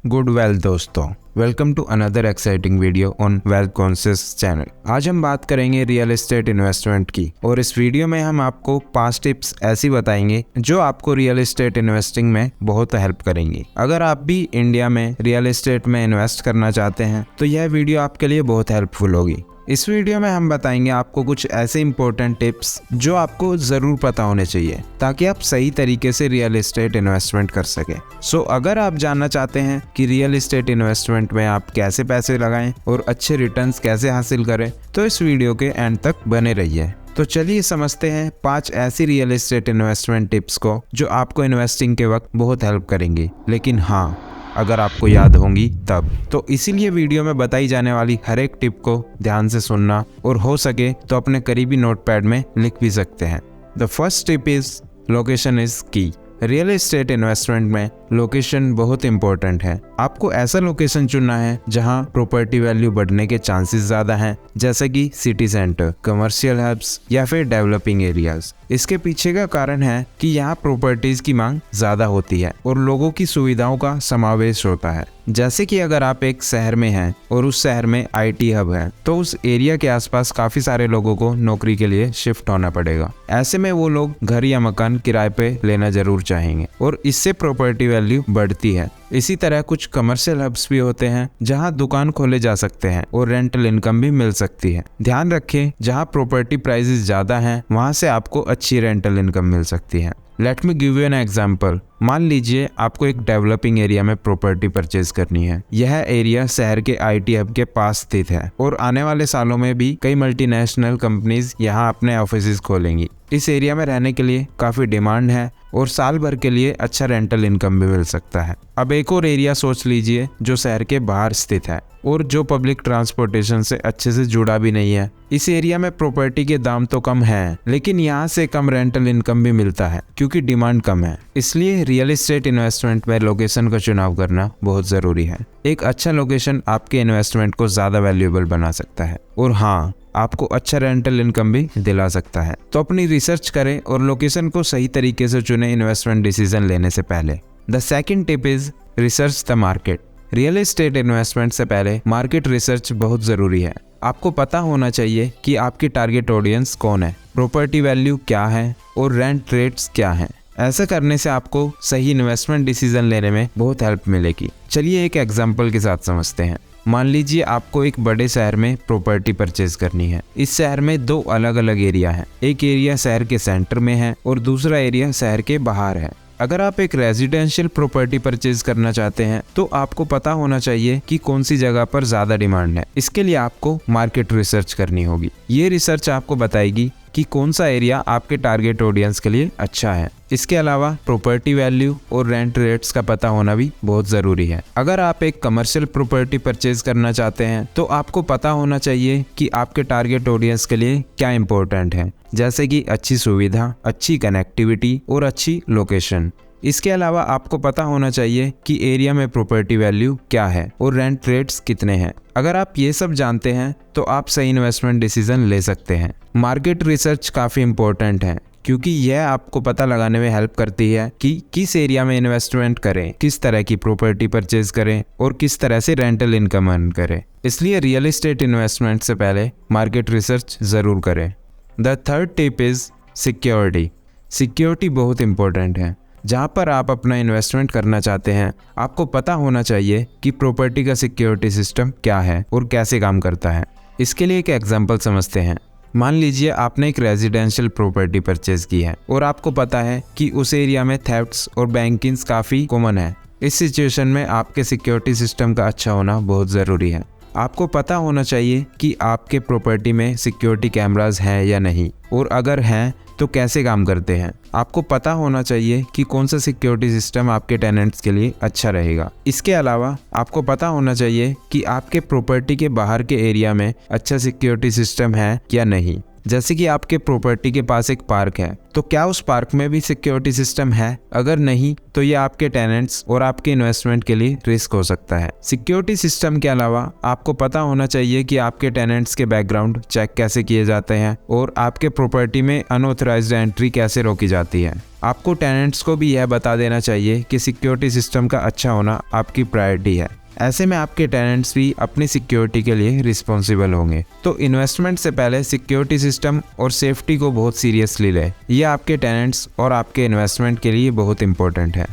Good wealth दोस्तों, welcome to another exciting video on wealth conscious channel. आज हम बात करेंगे रियल एस्टेट इन्वेस्टमेंट की और इस वीडियो में हम आपको 5 टिप्स ऐसी बताएंगे जो आपको रियल एस्टेट इन्वेस्टिंग में बहुत हेल्प करेंगी। अगर आप भी इंडिया में रियल एस्टेट में इन्वेस्ट करना चाहते हैं तो यह वीडियो आपके लिए बहुत हेल्पफुल होगी। इस वीडियो में हम बताएंगे आपको कुछ ऐसे इंपॉर्टेंट टिप्स जो आपको ज़रूर पता होने चाहिए ताकि आप सही तरीके से रियल एस्टेट इन्वेस्टमेंट कर सकें। सो अगर आप जानना चाहते हैं कि रियल एस्टेट इन्वेस्टमेंट में आप कैसे पैसे लगाएं और अच्छे रिटर्न्स कैसे हासिल करें तो इस वीडियो के एंड तक बने रहिए। तो चलिए समझते हैं 5 ऐसी रियल एस्टेट इन्वेस्टमेंट टिप्स को जो आपको इन्वेस्टिंग के वक्त बहुत हेल्प करेंगी, लेकिन हाँ, अगर आपको याद होंगी तब। तो इसीलिए वीडियो में बताई जाने वाली हर एक टिप को ध्यान से सुनना और हो सके तो अपने करीबी नोटपैड में लिख भी सकते हैं। The first tip is location is की। रियल एस्टेट इन्वेस्टमेंट में लोकेशन बहुत इंपॉर्टेंट है। आपको ऐसा लोकेशन चुनना है जहां प्रॉपर्टी वैल्यू बढ़ने के चांसेस ज़्यादा हैं, जैसे कि सिटी सेंटर, कमर्शियल हब्स या फिर डेवलपिंग एरियाज। इसके पीछे का कारण है कि यहाँ प्रॉपर्टीज की मांग ज़्यादा होती है और लोगों की सुविधाओं का समावेश होता है। जैसे कि अगर आप एक शहर में हैं और उस शहर में IT हब है तो उस एरिया के आसपास काफ़ी सारे लोगों को नौकरी के लिए शिफ्ट होना पड़ेगा। ऐसे में वो लोग घर या मकान किराए पे लेना जरूर चाहेंगे और इससे प्रॉपर्टी वैल्यू बढ़ती है। इसी तरह कुछ कमर्शियल हब्स भी होते हैं जहां दुकान खोले जा सकते हैं और रेंटल इनकम भी मिल सकती है। ध्यान रखें, जहां प्रॉपर्टी प्राइसेस ज़्यादा हैं वहां से आपको अच्छी रेंटल इनकम मिल सकती है। Let me give you an example. मान लीजिए आपको एक डेवलपिंग एरिया में प्रॉपर्टी परचेज करनी है। यह एरिया शहर के IT हब के पास स्थित है और आने वाले सालों में भी कई मल्टीनेशनल कंपनीज यहाँ अपने ऑफिसेज खोलेंगी। इस एरिया में रहने के लिए काफ़ी डिमांड है और साल भर के लिए अच्छा रेंटल इनकम भी मिल सकता है। अब एक और एरिया सोच लीजिए जो शहर के बाहर स्थित है और जो पब्लिक ट्रांसपोर्टेशन से अच्छे से जुड़ा भी नहीं है। इस एरिया में प्रॉपर्टी के दाम तो कम है, लेकिन यहाँ से कम रेंटल इनकम भी मिलता है क्योंकि डिमांड कम है। इसलिए रियल एस्टेट इन्वेस्टमेंट में लोकेशन का चुनाव करना बहुत ज़रूरी है। एक अच्छा लोकेशन आपके इन्वेस्टमेंट को ज़्यादा वैल्यूएबल बना सकता है और हाँ, आपको अच्छा रेंटल इनकम भी दिला सकता है। तो अपनी रिसर्च करें और लोकेशन को सही तरीके से चुने इन्वेस्टमेंट डिसीजन लेने से पहले। The second tip is research the market. Real estate investment से पहले मार्केट रिसर्च बहुत ज़रूरी है। आपको पता होना चाहिए कि आपकी टारगेट ऑडियंस कौन है, प्रॉपर्टी वैल्यू क्या है और रेंट रेट्स क्या हैं। ऐसा करने से आपको सही इन्वेस्टमेंट डिसीजन लेने में बहुत हेल्प मिलेगी। चलिए एक एग्जांपल के साथ समझते हैं। मान लीजिए आपको एक बड़े शहर में प्रॉपर्टी परचेज करनी है। इस शहर में 2 अलग अलग एरिया हैं। एक एरिया शहर के सेंटर में है और दूसरा एरिया शहर के बाहर है। अगर आप एक रेजिडेंशियल प्रॉपर्टी परचेज करना चाहते हैं तो आपको पता होना चाहिए कि कौन सी जगह पर ज़्यादा डिमांड है। इसके लिए आपको मार्केट रिसर्च करनी होगी। ये रिसर्च आपको बताएगी कि कौन सा एरिया आपके टारगेट ऑडियंस के लिए अच्छा है। इसके अलावा प्रॉपर्टी वैल्यू और रेंट रेट्स का पता होना भी बहुत ज़रूरी है। अगर आप एक कमर्शियल प्रॉपर्टी परचेज करना चाहते हैं तो आपको पता होना चाहिए कि आपके टारगेट ऑडियंस के लिए क्या इंपॉर्टेंट है, जैसे कि अच्छी सुविधा, अच्छी कनेक्टिविटी और अच्छी लोकेशन। इसके अलावा आपको पता होना चाहिए कि एरिया में प्रॉपर्टी वैल्यू क्या है और रेंट रेट्स कितने हैं। अगर आप ये सब जानते हैं तो आप सही इन्वेस्टमेंट डिसीजन ले सकते हैं। मार्केट रिसर्च काफ़ी इंपॉर्टेंट है क्योंकि यह आपको पता लगाने में हेल्प करती है कि किस एरिया में इन्वेस्टमेंट करें, किस तरह की प्रॉपर्टी परचेज करें और किस तरह से रेंटल इनकम अर्न करें। इसलिए रियल एस्टेट इन्वेस्टमेंट से पहले मार्केट रिसर्च ज़रूर करें। The third tip is security. Security बहुत इंपॉर्टेंट है। जहाँ पर आप अपना इन्वेस्टमेंट करना चाहते हैं आपको पता होना चाहिए कि प्रॉपर्टी का सिक्योरिटी सिस्टम क्या है और कैसे काम करता है। इसके लिए एक एग्जांपल समझते हैं। मान लीजिए आपने एक रेजिडेंशियल प्रॉपर्टी परचेज की है और आपको पता है कि उस एरिया में थेफ्ट्स और बैंकिंग्स काफ़ी कॉमन है। इस सिचुएशन में आपके सिक्योरिटी सिस्टम का अच्छा होना बहुत ज़रूरी है। आपको पता होना चाहिए कि आपके प्रॉपर्टी में सिक्योरिटी कैमरास हैं या नहीं और अगर हैं तो कैसे काम करते हैं। आपको पता होना चाहिए कि कौन सा सिक्योरिटी सिस्टम आपके टेनेंट्स के लिए अच्छा रहेगा। इसके अलावा आपको पता होना चाहिए कि आपके प्रॉपर्टी के बाहर के एरिया में अच्छा सिक्योरिटी सिस्टम है या नहीं। जैसे कि आपके प्रॉपर्टी के पास एक पार्क है, तो क्या उस पार्क में भी सिक्योरिटी सिस्टम है? अगर नहीं तो ये आपके टेनेंट्स और आपके इन्वेस्टमेंट के लिए रिस्क हो सकता है। सिक्योरिटी सिस्टम के अलावा आपको पता होना चाहिए कि आपके टेनेंट्स के बैकग्राउंड चेक कैसे किए जाते हैं और आपके प्रॉपर्टी में अनऑथराइज्ड एंट्री कैसे रोकी जाती है। आपको टेनेंट्स को भी यह बता देना चाहिए कि सिक्योरिटी सिस्टम का अच्छा होना आपकी प्रायोरिटी है। ऐसे में आपके टेनेंट्स भी अपनी सिक्योरिटी के लिए रिस्पॉन्सिबल होंगे। तो इन्वेस्टमेंट से पहले सिक्योरिटी सिस्टम और सेफ्टी को बहुत सीरियसली लें। यह आपके टेनेंट्स और आपके इन्वेस्टमेंट के लिए बहुत इंपॉर्टेंट है।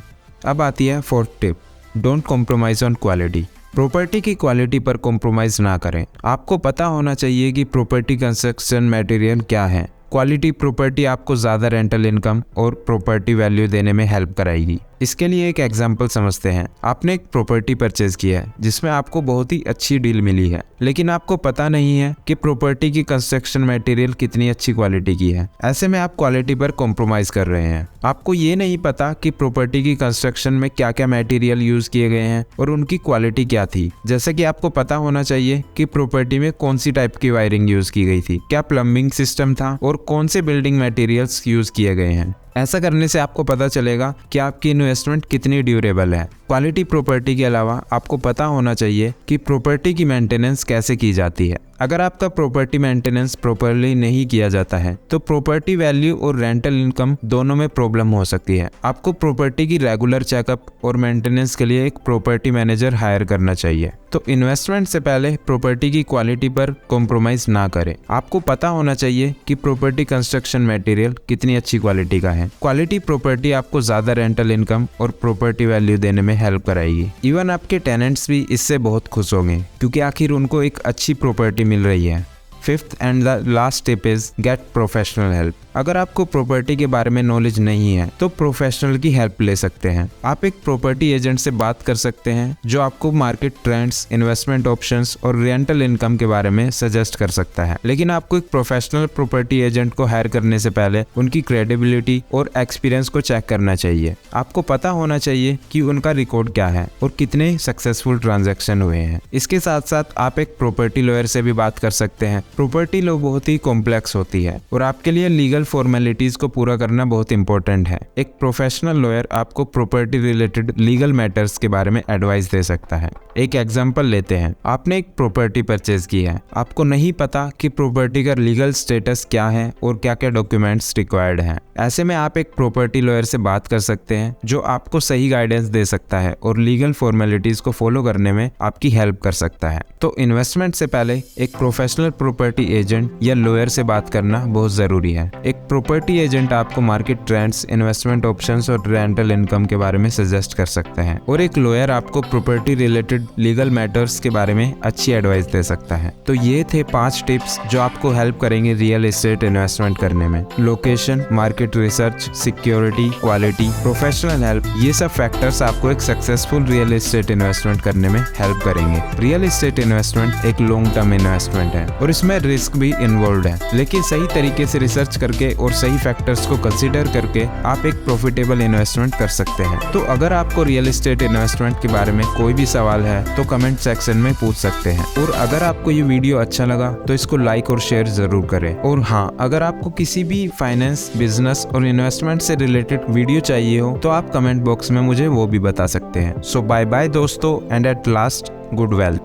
अब आती है fourth tip, don't compromise on quality. Property की क्वालिटी पर कॉम्प्रोमाइज ना करें। आपको पता होना चाहिए कि प्रॉपर्टी कंस्ट्रक्शन मटेरियल क्या है। क्वालिटी प्रॉपर्टी आपको ज़्यादा रेंटल इनकम और प्रॉपर्टी वैल्यू देने में हेल्प कराएगी। इसके लिए एक एग्जांपल समझते हैं। आपने एक प्रॉपर्टी परचेज किया है जिसमें आपको बहुत ही अच्छी डील मिली है, लेकिन आपको पता नहीं है कि प्रॉपर्टी की कंस्ट्रक्शन मटेरियल कितनी अच्छी क्वालिटी की है। ऐसे में आप क्वालिटी पर कॉम्प्रोमाइज कर रहे हैं। आपको ये नहीं पता कि प्रॉपर्टी की कंस्ट्रक्शन में क्या क्या मटेरियल यूज किए गए हैं और उनकी क्वालिटी क्या थी। जैसे कि आपको पता होना चाहिए कि प्रॉपर्टी में कौन सी टाइप की वायरिंग यूज की गई थी, क्या प्लम्बिंग सिस्टम था और कौन से बिल्डिंग मटेरियल्स यूज किए गए हैं। ऐसा करने से आपको पता चलेगा कि आपकी इन्वेस्टमेंट कितनी ड्यूरेबल है। क्वालिटी प्रॉपर्टी के अलावा आपको पता होना चाहिए कि प्रॉपर्टी की मेंटेनेंस कैसे की जाती है। अगर आपका प्रॉपर्टी मेंटेनेंस प्रॉपर्ली नहीं किया जाता है तो प्रॉपर्टी वैल्यू और रेंटल इनकम दोनों में प्रॉब्लम हो सकती है। आपको प्रॉपर्टी की रेगुलर चेकअप और मेंटेनेंस के लिए एक प्रॉपर्टी मैनेजर हायर करना चाहिए। तो इन्वेस्टमेंट से पहले प्रॉपर्टी की क्वालिटी पर कॉम्प्रोमाइज ना करें। आपको पता होना चाहिए कि प्रॉपर्टी कंस्ट्रक्शन मटेरियल कितनी अच्छी क्वालिटी का है। क्वालिटी प्रॉपर्टी आपको ज्यादा रेंटल इनकम और प्रॉपर्टी वैल्यू देने में हेल्प कराएगी। इवन आपके टेनेंट्स भी इससे बहुत खुश होंगे क्योंकि आखिर उनको एक अच्छी प्रॉपर्टी मिल रही है। Fifth and the last tip is get professional help. अगर आपको प्रॉपर्टी के बारे में नॉलेज नहीं है तो प्रोफेशनल की हेल्प ले सकते हैं। आप एक प्रॉपर्टी एजेंट से बात कर सकते हैं जो आपको मार्केट ट्रेंड्स, इन्वेस्टमेंट ऑप्शंस और रेंटल इनकम के बारे में सजेस्ट कर सकता है। लेकिन आपको एक प्रोफेशनल प्रॉपर्टी एजेंट को हायर करने से पहले उनकी क्रेडिबिलिटी और एक्सपीरियंस को चेक करना चाहिए। आपको पता होना चाहिए कि उनका रिकॉर्ड क्या है और कितने सक्सेसफुल ट्रांजैक्शन हुए हैं। इसके साथ साथ आप एक प्रॉपर्टी लॉयर से भी बात कर सकते हैं। प्रॉपर्टी लॉ बहुत ही कॉम्प्लेक्स होती है और आपके लिए लीगल फॉर्मेलिटीज को पूरा करना बहुत इंपॉर्टेंट है। एक प्रोफेशनल लॉयर आपको प्रॉपर्टी रिलेटेड लीगल मैटर्स के बारे में एडवाइस दे सकता है। एक एग्जांपल लेते हैं। आपने एक प्रॉपर्टी परचेज की है। आपको नहीं पता कि प्रॉपर्टी का लीगल स्टेटस क्या है और क्या क्या डॉक्यूमेंट्स रिक्वायर्ड हैं। ऐसे में आप एक प्रॉपर्टी लॉयर से बात कर सकते हैं जो आपको सही गाइडेंस दे सकता है और लीगल फॉर्मेलिटीज को फॉलो करने में आपकी हेल्प कर सकता है। तो इन्वेस्टमेंट से पहले एक प्रोफेशनल प्रॉपर्टी एजेंट या लॉयर से बात करना बहुत जरूरी है। एक प्रॉपर्टी एजेंट आपको मार्केट ट्रेंड्स, इन्वेस्टमेंट ऑप्शंस और रेंटल इनकम के बारे में सजेस्ट कर सकते हैं और एक लॉयर आपको प्रॉपर्टी रिलेटेड लीगल मैटर्स के बारे में अच्छी एडवाइस दे सकता है। तो ये थे 5 टिप्स जो आपको हेल्प करेंगे रियल एस्टेट इन्वेस्टमेंट करने में। Location, market research, security, quality, professional help, ये सब फैक्टर्स आपको एक सक्सेसफुल रियल एस्टेट इन्वेस्टमेंट करने में हेल्प करेंगे। रियल एस्टेट इन्वेस्टमेंट एक लॉन्ग टर्म इन्वेस्टमेंट है और इसमें रिस्क भी इन्वॉल्व है, लेकिन सही तरीके से रिसर्च करके और सही फैक्टर्स को कंसीडर करके आप एक प्रॉफिटेबल इन्वेस्टमेंट कर सकते हैं। तो अगर आपको रियल एस्टेट इन्वेस्टमेंट के बारे में कोई भी सवाल है तो कमेंट सेक्शन में पूछ सकते हैं। और अगर आपको ये वीडियो अच्छा लगा तो इसको लाइक और शेयर जरूर करें। और हाँ, अगर आपको किसी भी फाइनेंस, बिजनेस और इन्वेस्टमेंट से रिलेटेड वीडियो चाहिए हो तो आप कमेंट बॉक्स में मुझे वो भी बता सकते हैं। सो बाय बाय दोस्तों, and at last good wealth.